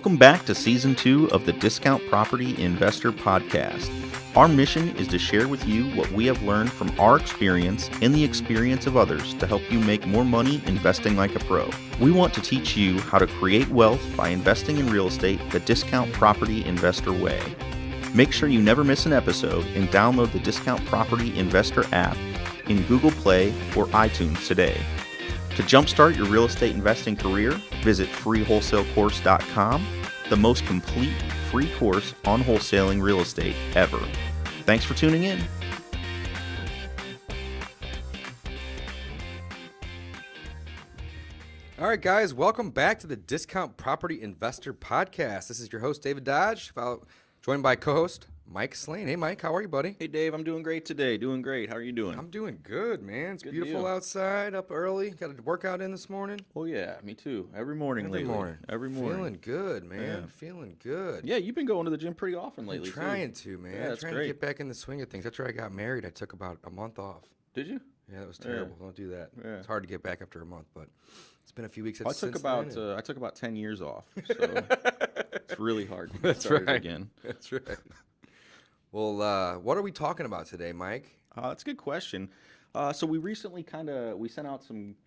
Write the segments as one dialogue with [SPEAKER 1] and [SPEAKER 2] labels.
[SPEAKER 1] Welcome back to Season 2 of the Discount Property Investor Podcast. Our mission is to share with you what we have learned from our experience and the experience of others to help you make more money investing like a pro. We want to teach you how to create wealth by investing in real estate the Discount Property Investor way. Make sure you never miss an episode and download the Discount Property Investor app in Google Play or iTunes today. To jumpstart your real estate investing career, visit freewholesalecourse.com, the most complete free course on wholesaling real estate ever. Thanks for tuning in.
[SPEAKER 2] All right, guys, welcome back to the Discount Property Investor Podcast. This is your host, David Dodge, joined by co-host Mike Slane. Hey, Mike, how are you, buddy?
[SPEAKER 1] Hey, Dave, I'm doing great today. Doing great. How are you doing?
[SPEAKER 2] I'm doing good, man. It's
[SPEAKER 1] Good
[SPEAKER 2] beautiful
[SPEAKER 1] deal.
[SPEAKER 2] outside, up early. Got a workout in this morning.
[SPEAKER 1] Oh, yeah, me too. Every morning lately. Every morning.
[SPEAKER 2] Feeling good, man.
[SPEAKER 1] Yeah.
[SPEAKER 2] Feeling good.
[SPEAKER 1] Yeah, you've been going to the gym pretty often lately,
[SPEAKER 2] I'm trying to, man.
[SPEAKER 1] Yeah, that's
[SPEAKER 2] trying
[SPEAKER 1] great.
[SPEAKER 2] to get back in the swing of things. After I got married, I took about a month off.
[SPEAKER 1] Did you?
[SPEAKER 2] Yeah, that was terrible. Don't do that.
[SPEAKER 1] Yeah.
[SPEAKER 2] It's hard to get back after a month, but it's been a few weeks
[SPEAKER 1] I
[SPEAKER 2] since
[SPEAKER 1] took
[SPEAKER 2] then, and-
[SPEAKER 1] about 10 years off, so it's really hard to get
[SPEAKER 2] That's
[SPEAKER 1] started
[SPEAKER 2] right.
[SPEAKER 1] again.
[SPEAKER 2] That's right. Well, what are we talking about today, Mike?
[SPEAKER 1] That's a good question. So we recently we sent out some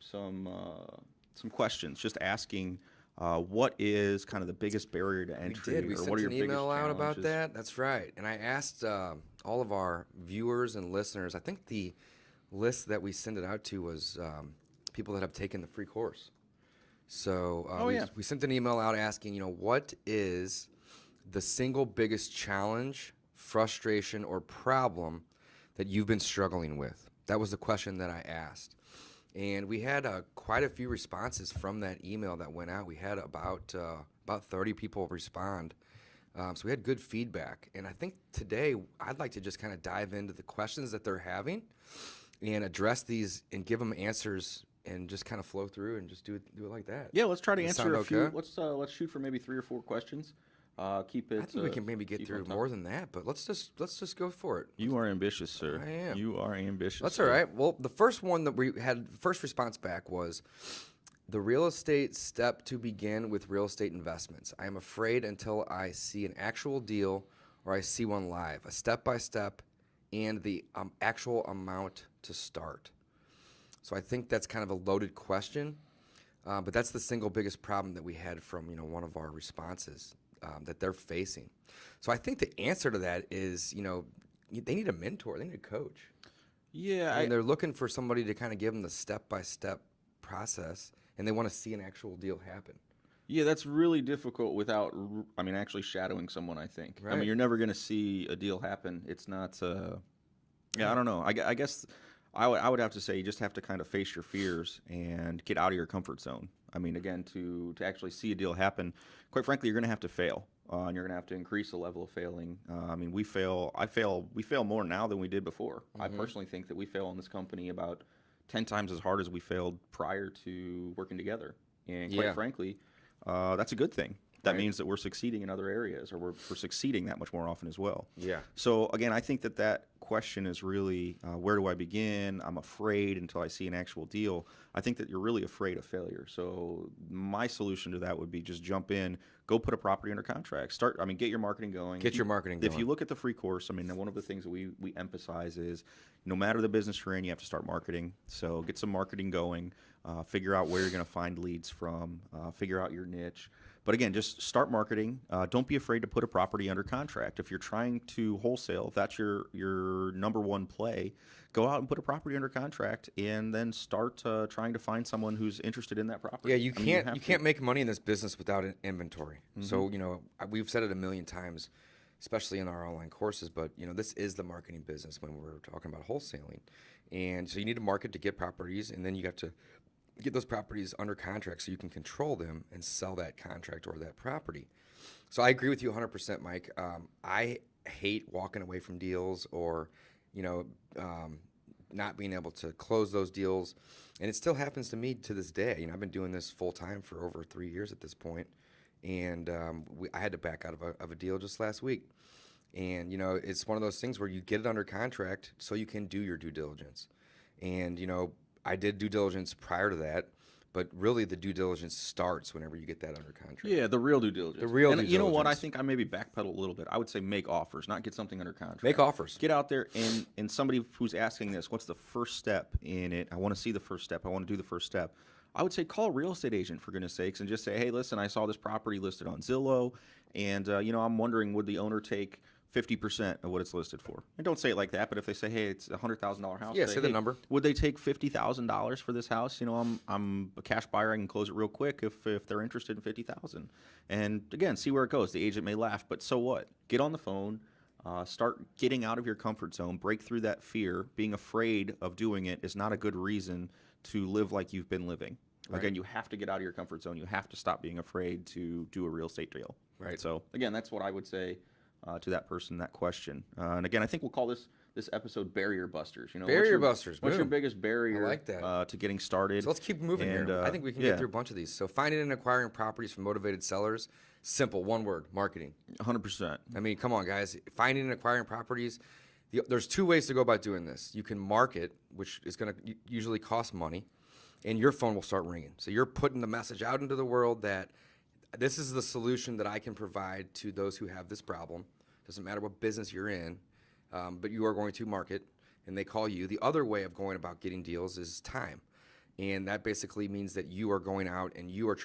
[SPEAKER 1] questions, just asking what is kind of the biggest barrier to entry,
[SPEAKER 2] We
[SPEAKER 1] or
[SPEAKER 2] sent
[SPEAKER 1] what are your
[SPEAKER 2] an
[SPEAKER 1] biggest
[SPEAKER 2] email out about
[SPEAKER 1] challenges?
[SPEAKER 2] that. That's right. And I asked all of our viewers and listeners. I think the list that we sent it out to was people that have taken the free course. So we sent an email out asking, what is the single biggest challenge, frustration, or problem that you've been struggling with? That was the question that I asked. And we had quite a few responses from that email that went out. We had about 30 people respond. So we had good feedback. And I think today I'd like to just kind of dive into the questions that they're having and address these and give them answers and just kind of flow through and just do it like that.
[SPEAKER 1] Yeah, let's try to
[SPEAKER 2] Does that
[SPEAKER 1] answer
[SPEAKER 2] sound
[SPEAKER 1] a few.
[SPEAKER 2] okay?
[SPEAKER 1] Let's shoot for maybe 3 or 4 questions. Keep it.
[SPEAKER 2] I think we can maybe get
[SPEAKER 1] keep
[SPEAKER 2] through
[SPEAKER 1] on top.
[SPEAKER 2] more than that, but let's just go for it.
[SPEAKER 1] You are ambitious, sir.
[SPEAKER 2] I am.
[SPEAKER 1] You are ambitious.
[SPEAKER 2] That's
[SPEAKER 1] sir.
[SPEAKER 2] all right. Well, the first one that we had, the first response back was the real estate step to begin with real estate investments. I am afraid until I see an actual deal or I see one live, a step-by-step and the actual amount to start. So I think that's kind of a loaded question, but that's the single biggest problem that we had from one of our responses that they're facing. So I think the answer to that is they need a mentor, they need a coach.
[SPEAKER 1] Yeah,
[SPEAKER 2] And they're looking for somebody to kind of give them the step-by-step process, and they want to see an actual deal happen.
[SPEAKER 1] Yeah, that's really difficult without, actually shadowing someone, I think. I
[SPEAKER 2] Right.
[SPEAKER 1] mean, you're never going to see a deal happen. It's not, I don't know. I guess I would have to say you just have to kind of face your fears and get out of your comfort zone. I mean, again, to actually see a deal happen, quite frankly, you're going to have to fail. And you're going to have to increase the level of failing. We fail more now than we did before. I personally think that we fail in this company about 10 times as hard as we failed prior to working together. And quite frankly, that's a good thing. That
[SPEAKER 2] Right.
[SPEAKER 1] means that we're succeeding in other areas, or we're succeeding that much more often as well.
[SPEAKER 2] Yeah.
[SPEAKER 1] So again, I think that question is really, where do I begin? I'm afraid until I see an actual deal. I think that you're really afraid of failure. So my solution to that would be just jump in, go put a property under contract. Get your marketing going.
[SPEAKER 2] Get your marketing
[SPEAKER 1] If
[SPEAKER 2] going.
[SPEAKER 1] you look at the free course, one of the things that we emphasize is no matter the business you're in, you have to start marketing. So get some marketing going, figure out where you're going to find leads from, figure out your niche. But again, just start marketing. Don't be afraid to put a property under contract. If you're trying to wholesale, if that's your number one play, go out and put a property under contract, and then start trying to find someone who's interested in that property.
[SPEAKER 2] Yeah, you
[SPEAKER 1] I mean,
[SPEAKER 2] can't
[SPEAKER 1] have
[SPEAKER 2] you
[SPEAKER 1] to.
[SPEAKER 2] can't make money in this business without an inventory. So we've said it a million times, especially in our online courses. But this is the marketing business when we're talking about wholesaling, and so you need to market to get properties, and then you have to get those properties under contract so you can control them and sell that contract or that property. So I agree with you 100%, Mike. I hate walking away from deals or not being able to close those deals. And it still happens to me to this day. I've been doing this full time for over 3 years at this point. And I had to back out of a deal just last week. And, it's one of those things where you get it under contract so you can do your due diligence. And, I did due diligence prior to that, But really, the due diligence starts whenever you get that under contract.
[SPEAKER 1] Yeah, the real due diligence.
[SPEAKER 2] The real due
[SPEAKER 1] diligence. You know what? I
[SPEAKER 2] diligence.
[SPEAKER 1] think I maybe backpedal a little bit. I would say make offers, not get something under contract.
[SPEAKER 2] Make offers.
[SPEAKER 1] Get out there and somebody who's asking this, what's the first step in it? I want to see the first step. I want to do the first step. I would say call a real estate agent, for goodness sakes, and just say, hey, listen, I saw this property listed on Zillow, and I'm wondering, would the owner take 50% of what it's listed for? And don't say it like that, but if they say, hey, it's a $100,000 house,
[SPEAKER 2] say the number.
[SPEAKER 1] Would they take $50,000 for this house? I'm a cash buyer. I can close it real quick if they're interested in $50,000. And again, see where it goes. The agent may laugh, but so what? Get on the phone. Start getting out of your comfort zone. Break through that fear. Being afraid of doing it is not a good reason to live like you've been living. Right. Again, you have to get out of your comfort zone. You have to stop being afraid to do a real estate deal.
[SPEAKER 2] Right.
[SPEAKER 1] So again, that's what I would say to that person, that question. And again, I think we'll call this episode Barrier Busters.
[SPEAKER 2] Barrier Busters.
[SPEAKER 1] What's your biggest barrier
[SPEAKER 2] I like that.
[SPEAKER 1] To getting started?
[SPEAKER 2] So let's keep moving here. I think we can get through a bunch of these. So finding and acquiring properties from motivated sellers. Simple, one word, marketing.
[SPEAKER 1] 100%.
[SPEAKER 2] I mean, come on, guys. Finding and acquiring properties. There's two ways to go about doing this. You can market, which is going to usually cost money, and your phone will start ringing. So you're putting the message out into the world that this is the solution that I can provide to those who have this problem. Doesn't matter what business you're in, but you are going to market, and they call you. The other way of going about getting deals is time. And that basically means that you are going out and you are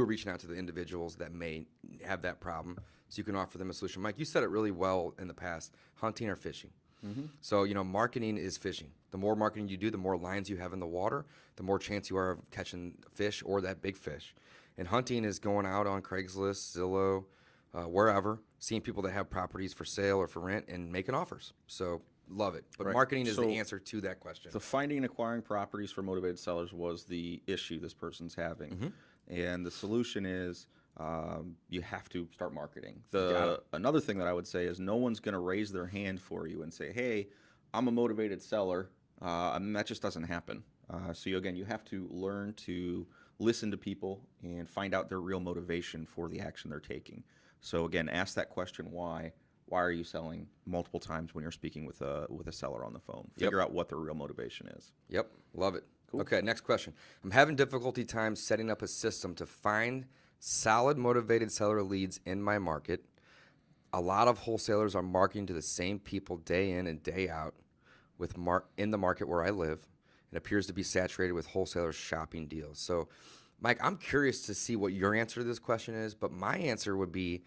[SPEAKER 2] reaching out to the individuals that may have that problem so you can offer them a solution. Mike, you said it really well in the past, hunting or fishing. Mm-hmm. So, marketing is fishing. The more marketing you do, the more lines you have in the water, the more chance you are of catching fish or that big fish. And hunting is going out on Craigslist, Zillow, wherever, seeing people that have properties for sale or for rent and making offers. So love it. But marketing is the answer to that question.
[SPEAKER 1] The finding and acquiring properties for motivated sellers was the issue this person's having. Mm-hmm. And the solution is you have to start marketing. Another thing that I would say is no one's going to raise their hand for you and say, hey, I'm a motivated seller. That just doesn't happen. So you have to learn to listen to people and find out their real motivation for the action they're taking. So again, ask that question, why? Why are you selling multiple times when you're speaking with a seller on the phone? Figure out what their real motivation is.
[SPEAKER 2] Yep, love it. Cool. Okay, next question. I'm having difficulty times setting up a system to find solid motivated seller leads in my market. A lot of wholesalers are marketing to the same people day in and day out in the market where I live. It appears to be saturated with wholesalers shopping deals. So, Mike, I'm curious to see what your answer to this question is, but my answer would be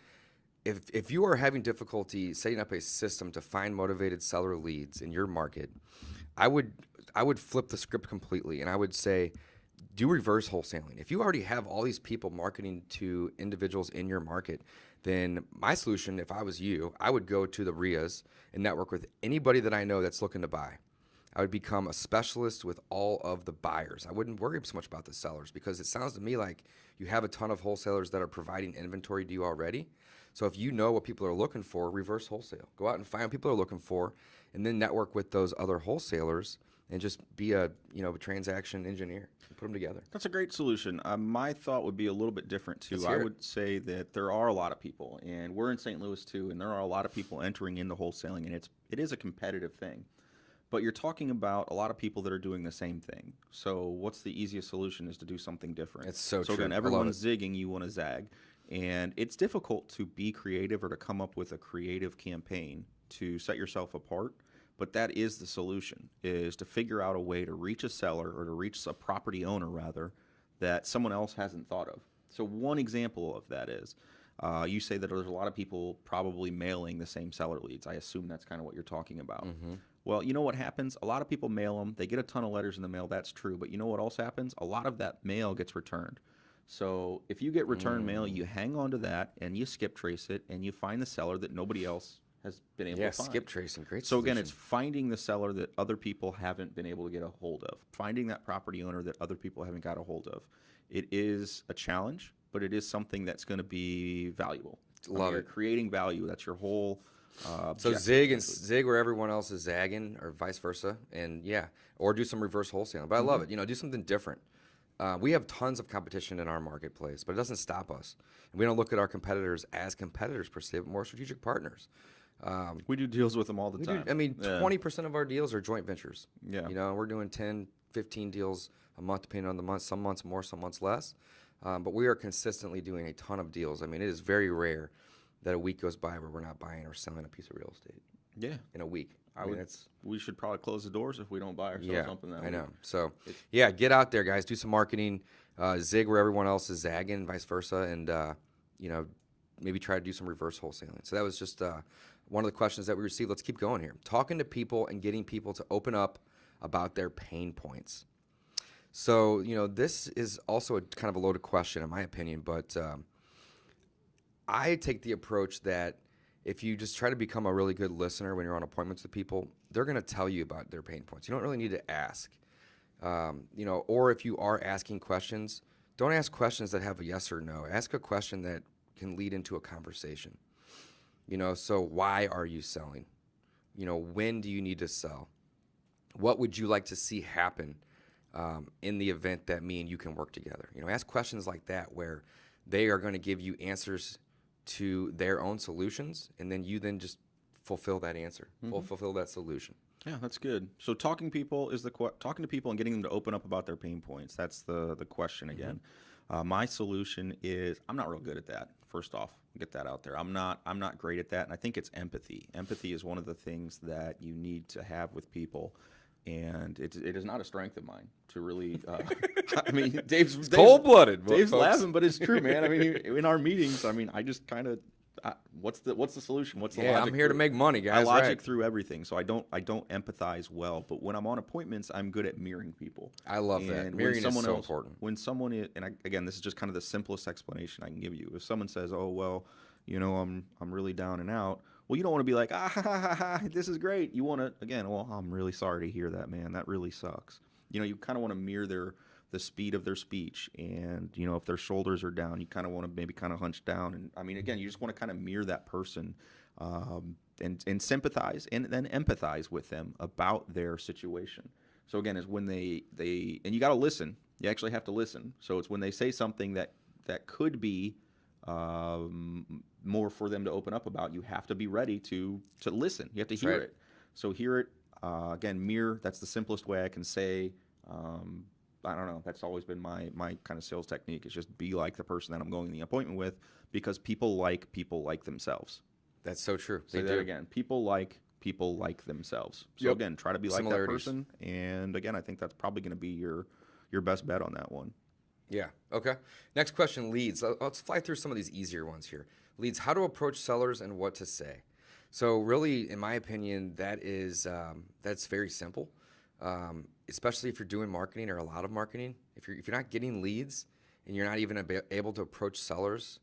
[SPEAKER 2] if you are having difficulty setting up a system to find motivated seller leads in your market, I would flip the script completely, and I would say do reverse wholesaling. If you already have all these people marketing to individuals in your market, then my solution, if I was you, I would go to the RIAs and network with anybody that I know that's looking to buy. I would become a specialist with all of the buyers. I wouldn't worry so much about the sellers because it sounds to me like you have a ton of wholesalers that are providing inventory to you already. So if you know what people are looking for, reverse wholesale. Go out and find what people are looking for and then network with those other wholesalers and just be a transaction engineer and put them together.
[SPEAKER 1] That's a great solution. My thought would be a little bit different too. I would say that there are a lot of people, and we're in St. Louis too, and there are a lot of people entering into wholesaling, and it is a competitive thing. But you're talking about a lot of people that are doing the same thing. So what's the easiest solution is to do something different.
[SPEAKER 2] It's so true.
[SPEAKER 1] So again, everyone's zigging, you want to zag. And it's difficult to be creative or to come up with a creative campaign to set yourself apart. But that is the solution, is to figure out a way to reach a seller or to reach a property owner, rather, that someone else hasn't thought of. So one example of that is you say that there's a lot of people probably mailing the same seller leads. I assume that's kind of what you're talking about. Mm-hmm. Well, you know what happens? A lot of people mail them. They get a ton of letters in the mail. That's true. But you know what else happens? A lot of that mail gets returned. So if you get return mail, you hang on to that and you skip trace it and you find the seller that nobody else has been able to find.
[SPEAKER 2] Yeah, skip tracing, great
[SPEAKER 1] So
[SPEAKER 2] solution.
[SPEAKER 1] again, it's finding the seller that other people haven't been able to get a hold of, finding that property owner that other people haven't got a hold of. It is a challenge, but it is something that's going to be valuable.
[SPEAKER 2] Love
[SPEAKER 1] You're
[SPEAKER 2] it.
[SPEAKER 1] creating value. That's your whole
[SPEAKER 2] so zig where everyone else is zagging, or vice versa, and or do some reverse wholesaling. But I love it. Do something different. We have tons of competition in our marketplace, but it doesn't stop us. And we don't look at our competitors as competitors per se, but more strategic partners.
[SPEAKER 1] We do deals with them all the time.
[SPEAKER 2] 20% of our deals are joint ventures.
[SPEAKER 1] Yeah.
[SPEAKER 2] We're doing 10, 15 deals a month, depending on the month. Some months more, some months less. But we are consistently doing a ton of deals. I mean, it is very rare that a week goes by where we're not buying or selling a piece of real estate.
[SPEAKER 1] Yeah.
[SPEAKER 2] In a week.
[SPEAKER 1] We should probably close the doors if we don't buy or sell something that week. I know.
[SPEAKER 2] So, yeah, get out there, guys. Do some marketing. Zig where everyone else is zagging, vice versa. And, maybe try to do some reverse wholesaling. So that was just one of the questions that we received. Let's keep going here. Talking to people and getting people to open up about their pain points. So, this is also a kind of a loaded question in my opinion, but I take the approach that if you just try to become a really good listener when you're on appointments with people, they're going to tell you about their pain points. You don't really need to ask. Or if you are asking questions, don't ask questions that have a yes or no. Ask a question that can lead into a conversation. So why are you selling? When do you need to sell? What would you like to see happen in the event that me and you can work together? Ask questions like that where they are going to give you answers to their own solutions, and then you just fulfill that answer, fulfill that solution.
[SPEAKER 1] Yeah, that's good. So talking to people and getting them to open up about their pain points. That's the question again. My solution is I'm not real good at that. First off, get that out there. I'm not great at that, and I think it's empathy. Empathy is one of the things that you need to have with people, and it is not a strength of mine to really. I mean, Dave's
[SPEAKER 2] cold-blooded.
[SPEAKER 1] Dave's laughing, but it's true, man. I mean, in our meetings, I just kind of. What's the solution? What's the logic?
[SPEAKER 2] I'm here to make money, guys.
[SPEAKER 1] I logic through everything, so I don't empathize well. But when I'm on appointments, I'm good at mirroring people.
[SPEAKER 2] I love that. Mirroring is so important.
[SPEAKER 1] When someone is, again, this is just kind of the simplest explanation I can give you. If someone says, "Oh well, I'm really down and out," well, you don't want to be like, this is great. You want to well, I'm really sorry to hear that, man. That really sucks. You kind of want to mirror the speed of their speech, and if their shoulders are down, you kind of want to maybe kind of hunch down, and I mean, again, you just want to kind of mirror that person, and sympathize and then empathize with them about their situation. So again, is when they and you got to listen. You actually have to listen. So it's when they say something that could be more for them to open up about. You have to be ready to listen. You have to hear it. So hear it again. Mirror. That's the simplest way I can say. I don't know. That's always been my kind of sales technique. Is just be like the person that I'm going to the appointment with, because people like themselves.
[SPEAKER 2] That's so true.
[SPEAKER 1] Say that again. People like themselves. So again, try to be like that person. And again, I think that's probably going to be your best bet on that one.
[SPEAKER 2] Yeah. Okay. Next question, leads. Let's fly through some of these easier ones here. Leads, how to approach sellers and what to say. So really, in my opinion, that's very simple. Especially if you're doing marketing or a lot of marketing. If you're not getting leads and you're not even able to approach sellers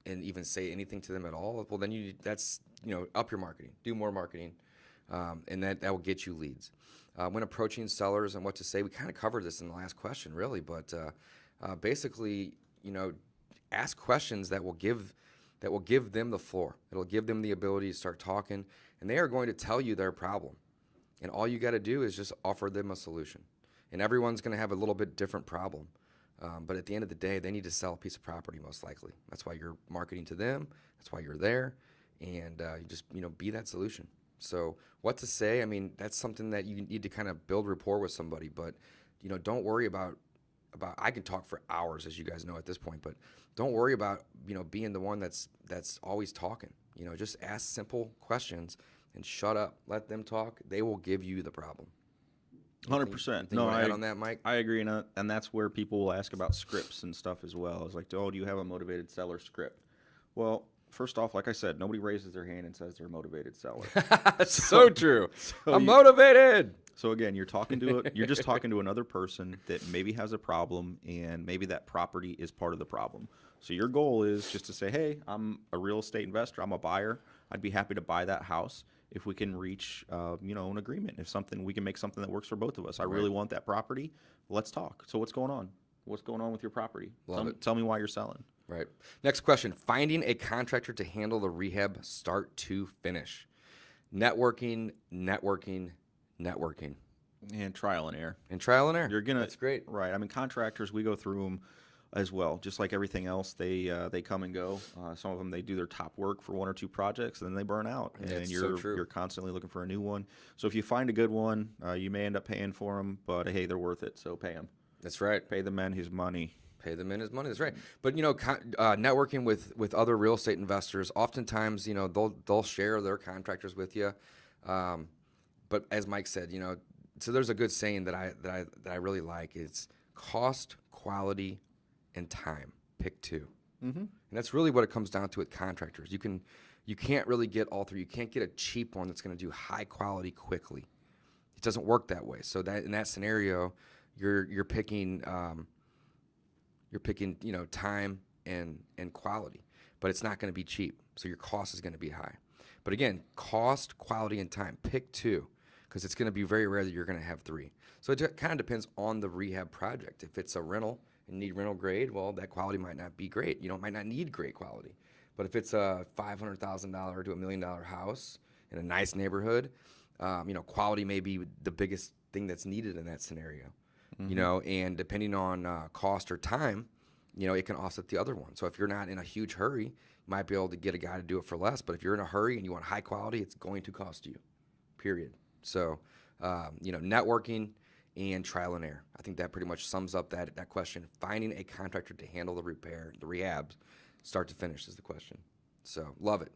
[SPEAKER 2] and even say anything to them at all, well, then that's up your marketing, do more marketing, and that will get you leads. When approaching sellers and what to say, we kind of covered this in the last question, really, but basically, ask questions that will give them the floor. It'll give them the ability to start talking, and they are going to tell you their problem. And all you got to do is just offer them a solution. And everyone's going to have a little bit different problem. But at the end of the day, they need to sell a piece of property most likely. That's why you're marketing to them. That's why you're there. And you just, be that solution. So what to say, I mean, that's something that you need to kind of build rapport with somebody. But, don't worry about I can talk for hours, as you guys know at this point. But don't worry about, being the one that's always talking. Just ask simple questions. And shut up. Let them talk. They will give you the problem.
[SPEAKER 1] 100%.
[SPEAKER 2] No, I add on that, Mike.
[SPEAKER 1] I agree, and that's where people will ask about scripts and stuff as well. It's like, do you have a motivated seller script? Well, first off, like I said, nobody raises their hand and says they're a motivated seller.
[SPEAKER 2] so true. I'm motivated.
[SPEAKER 1] So again, you're just talking to another person that maybe has a problem, and maybe that property is part of the problem. So your goal is just to say, hey, I'm a real estate investor. I'm a buyer. I'd be happy to buy that house if we can reach, an agreement. If we can make something that works for both of us. I really want that property. Let's talk. So what's going on? What's going on with your property? Tell me why you're selling.
[SPEAKER 2] Right. Next question. Finding a contractor to handle the rehab start to finish. Networking.
[SPEAKER 1] And trial and error.
[SPEAKER 2] That's great.
[SPEAKER 1] Right. I mean, contractors, we go through them as well. Just like everything else, they come and go. Some of them, they do their top work for 1 or 2 projects, and then they burn out, and you're constantly looking for a new one. So if you find a good one, you may end up paying for them, but hey, they're worth it, so pay them.
[SPEAKER 2] That's right.
[SPEAKER 1] Pay the men his money.
[SPEAKER 2] Pay the men his money. That's right. But networking with other real estate investors, oftentimes they'll share their contractors with you. But as Mike said, so there's a good saying that I really like. It's cost, quality, and time. Pick 2. Mm-hmm. And that's really what it comes down to with contractors. You can't really get all 3. You can't get a cheap one that's going to do high quality quickly. It doesn't work that way. So that in that scenario, you're picking time and quality, but it's not going to be cheap. So your cost is going to be high. But again, cost, quality, and time. Pick 2, because it's going to be very rare that you're going to have 3. So it kind of depends on the rehab project. If it's a rental and need rental grade, well, that quality might not be great. Might not need great quality. But if it's a $500,000 to $1 million house in a nice neighborhood, quality may be the biggest thing that's needed in that scenario. Mm-hmm. And depending on cost or time, it can offset the other one. So if you're not in a huge hurry, you might be able to get a guy to do it for less. But if you're in a hurry and you want high quality, it's going to cost you, period. So, networking and trial and error. I think that pretty much sums up that question. Finding a contractor to handle the repair, the rehabs, start to finish is the question. So love it.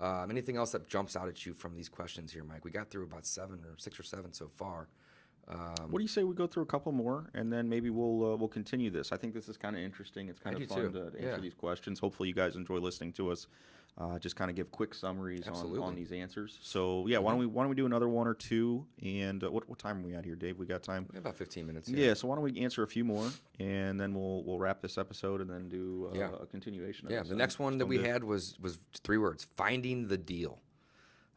[SPEAKER 2] Anything else that jumps out at you from these questions here, Mike? We got through about 6 or 7 so far.
[SPEAKER 1] What do you say we go through a couple more, and then maybe we'll continue this? I think this is kind of interesting. It's kind of fun to answer these questions. Hopefully you guys enjoy listening to us. Just kind of give quick summaries on these answers. So yeah, why don't we do another 1 or 2? And what time are we at here, Dave? We got time?
[SPEAKER 2] We have about 15 minutes.
[SPEAKER 1] Yeah. So why don't we answer a few more, and then we'll wrap this episode, and then do a continuation.
[SPEAKER 2] Yeah. The next one that we had was 3 words: finding the deal.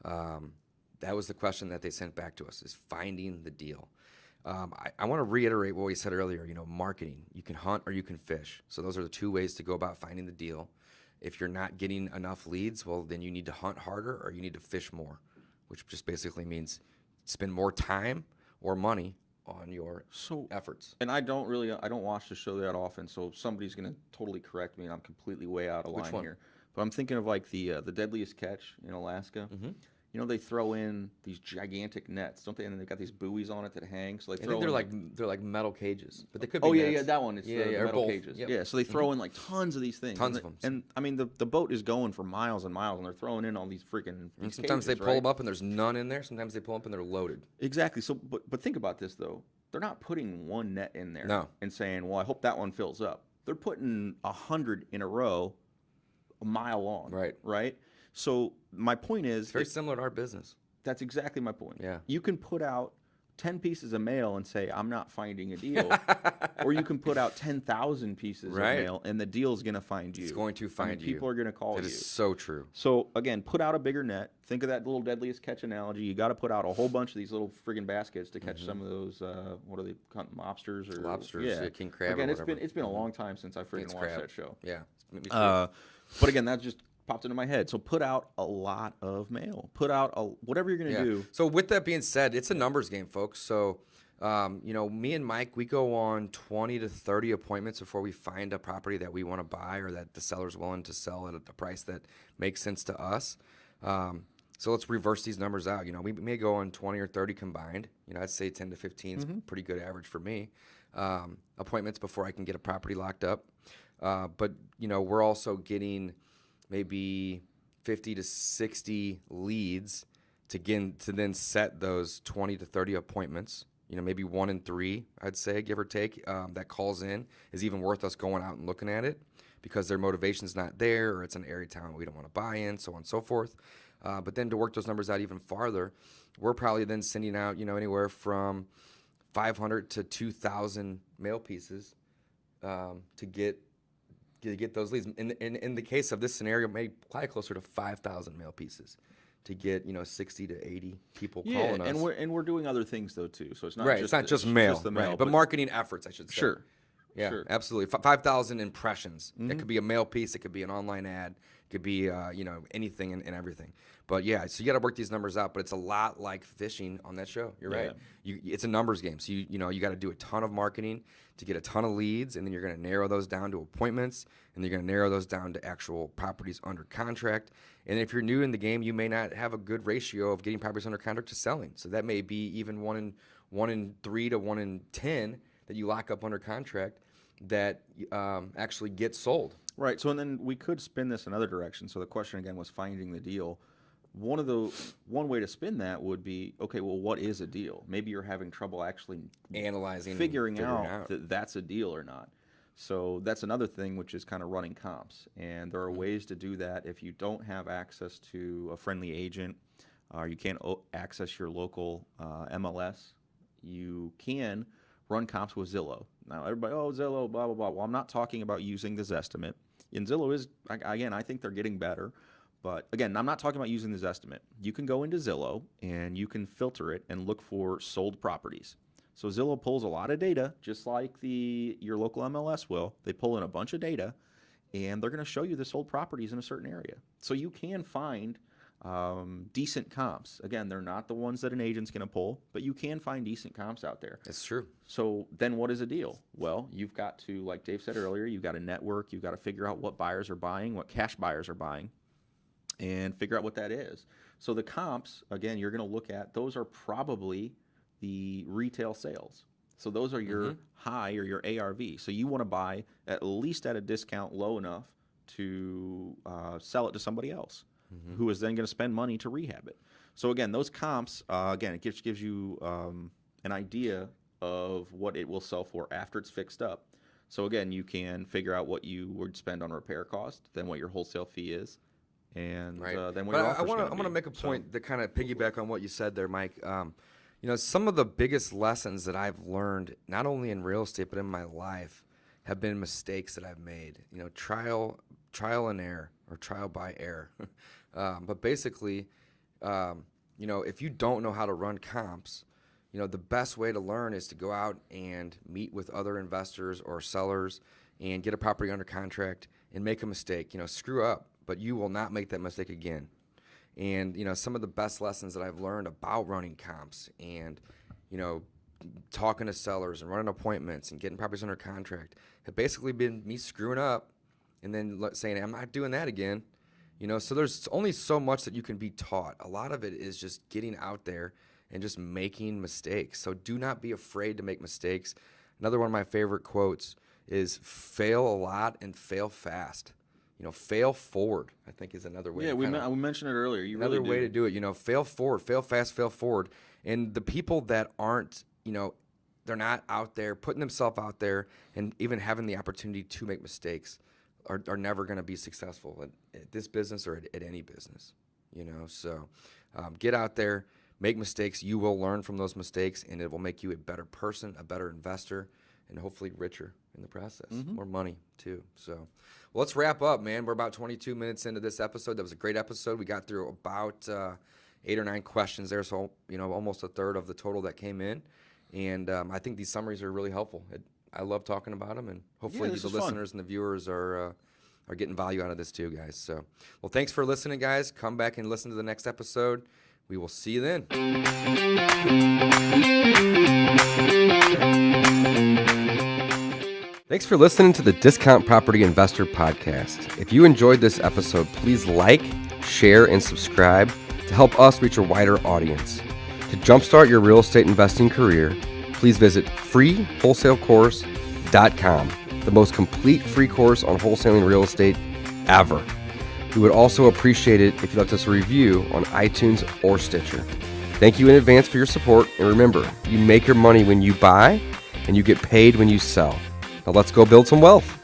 [SPEAKER 2] That was the question that they sent back to us: is finding the deal. I want to reiterate what we said earlier. Marketing. You can hunt or you can fish. So those are the 2 ways to go about finding the deal. If you're not getting enough leads, well, then you need to hunt harder or you need to fish more, which just basically means spend more time or money on your efforts.
[SPEAKER 1] And I don't watch the show that often, so somebody's going to totally correct me, and I'm completely way out of line here. But I'm thinking of like the Deadliest Catch in Alaska. Mm-hmm. They throw in these gigantic nets, don't they? And they've got these buoys on it that hang. So they're
[SPEAKER 2] like metal cages, but they could be.
[SPEAKER 1] Oh
[SPEAKER 2] nets.
[SPEAKER 1] Yeah, that one. It's the metal cages. Yep. Yeah, so they throw in like tons of these things.
[SPEAKER 2] Tons of them.
[SPEAKER 1] And I mean, the boat is going for miles and miles, and they're throwing in all these freaking.
[SPEAKER 2] Sometimes they pull them up and there's none in there. Sometimes they pull up and they're loaded.
[SPEAKER 1] Exactly. So, but think about this though. They're not putting one net in there and saying, "Well, I hope that one fills up." They're putting 100 in a row, a mile long. Right. So my point is,
[SPEAKER 2] it's very similar to our business.
[SPEAKER 1] That's exactly my point.
[SPEAKER 2] Yeah.
[SPEAKER 1] You can put out 10 pieces of mail and say, I'm not finding a deal. Or you can put out 10,000 pieces of mail and the deal's going to find you.
[SPEAKER 2] It's going to find you.
[SPEAKER 1] People are going to call you.
[SPEAKER 2] That is so true.
[SPEAKER 1] So, again, put out a bigger net. Think of that little Deadliest Catch analogy. You got to put out a whole bunch of these little friggin' baskets to catch some of those, what are they, lobsters?
[SPEAKER 2] Lobsters, king crab.
[SPEAKER 1] Again, it's been a long time since I friggin' watched that show.
[SPEAKER 2] Yeah.
[SPEAKER 1] But again, that's just popped into my head. So put out a lot of mail. Put out whatever you're going to do.
[SPEAKER 2] So with that being said, it's a numbers game, folks. So, me and Mike, we go on 20 to 30 appointments before we find a property that we want to buy or that the seller's willing to sell at a price that makes sense to us. So let's reverse these numbers out. We may go on 20 or 30 combined. I'd say 10 to 15 is pretty good average for me. Appointments before I can get a property locked up. But we're also getting maybe 50 to 60 leads to then set those 20 to 30 appointments. Maybe 1 in 3, I'd say, give or take, that calls in is even worth us going out and looking at it because their motivation's not there or it's an area town we don't want to buy in, so on and so forth. But then to work those numbers out even farther, we're probably then sending out, anywhere from 500 to 2,000 mail pieces to get those leads. In the case of this scenario, maybe probably closer to 5,000 mail pieces to get 60 to 80 people calling us.
[SPEAKER 1] and we're doing other things though too. So it's not
[SPEAKER 2] it's not just mail, but marketing efforts, I should say.
[SPEAKER 1] Sure,
[SPEAKER 2] absolutely. 5,000 impressions. It could be a mail piece. It could be an online ad. Could be, anything and everything. But yeah, so you got to work these numbers out. But it's a lot like fishing on that show. You're right. It's a numbers game. So you got to do a ton of marketing to get a ton of leads, and then you're going to narrow those down to appointments, and you're going to narrow those down to actual properties under contract. And if you're new in the game, you may not have a good ratio of getting properties under contract to selling. So that may be even 1 in 3 to 1 in 10 that you lock up under contract that actually get sold.
[SPEAKER 1] Right. So and then we could spin this another direction. So the question again was finding the deal. One way to spin that would be, okay, well, what is a deal? Maybe you're having trouble actually
[SPEAKER 2] analyzing,
[SPEAKER 1] figuring out that that's a deal or not. So that's another thing, which is kind of running comps. And there are ways to do that if you don't have access to a friendly agent, or you can't access your local MLS. You can run comps with Zillow. Now, everybody, Zillow, blah, blah, blah. Well, I'm not talking about using the Zestimate. And Zillow is, again, I think they're getting better. But again, I'm not talking about using the Zestimate. You can go into Zillow and you can filter it and look for sold properties. So Zillow pulls a lot of data, just like your local MLS will. They pull in a bunch of data, and they're going to show you the sold properties in a certain area. So you can find decent comps. Again, they're not the ones that an agent's going to pull, but you can find decent comps out there.
[SPEAKER 2] That's true.
[SPEAKER 1] So then what is a deal? Well, you've got to, like Dave said earlier, you've got to network. You've got to figure out what buyers are buying, what cash buyers are buying, and figure out what that is. So the comps, again, you're going to look at, those are probably the retail sales. So those are your high or your ARV. So you want to buy at least at a discount low enough to sell it to somebody else who is then going to spend money to rehab it. So again, those comps, again, it gives you an idea of what it will sell for after it's fixed up. So again, you can figure out what you would spend on repair cost, then what your wholesale fee is, and then what your offer's going to be.
[SPEAKER 2] I want to make a point that kind of piggyback on what you said there, Mike. Some of the biggest lessons that I've learned, not only in real estate but in my life, have been mistakes that I've made. Trial and error, or trial by error. But basically, if you don't know how to run comps, the best way to learn is to go out and meet with other investors or sellers and get a property under contract and make a mistake. Screw up, but you will not make that mistake again. And, some of the best lessons that I've learned about running comps and, talking to sellers and running appointments and getting properties under contract have basically been me screwing up and then saying, I'm not doing that again. So there's only so much that you can be taught. A lot of it is just getting out there and just making mistakes. So do not be afraid to make mistakes. Another one of my favorite quotes is fail a lot and fail fast. Fail forward, I think, is another way.
[SPEAKER 1] Yeah, we mentioned it earlier.
[SPEAKER 2] Another way to do it. Fail forward, fail fast, fail forward. And the people that aren't, they're not out there putting themselves out there and even having the opportunity to make mistakes are never going to be successful at this business or at any business. So get out there, make mistakes. You will learn from those mistakes, and it will make you a better person, a better investor, and hopefully richer in the process. More money, too. So let's wrap up, man. We're about 22 minutes into this episode. That was a great episode. We got through about 8 or 9 questions there, so almost a third of the total that came in. And I think these summaries are really helpful. I love talking about them, and hopefully the listeners and the viewers are getting value out of this too, guys. So, well, thanks for listening, guys. Come back and listen to the next episode. We will see you then. Thanks for listening to the Discount Property Investor Podcast. If you enjoyed this episode, please like, share, and subscribe to help us reach a wider audience. To jumpstart your real estate investing career, please visit freewholesalecourse.com, the most complete free course on wholesaling real estate ever. We would also appreciate it if you left us a review on iTunes or Stitcher. Thank you in advance for your support, and remember, you make your money when you buy, and you get paid when you sell. Now let's go build some wealth.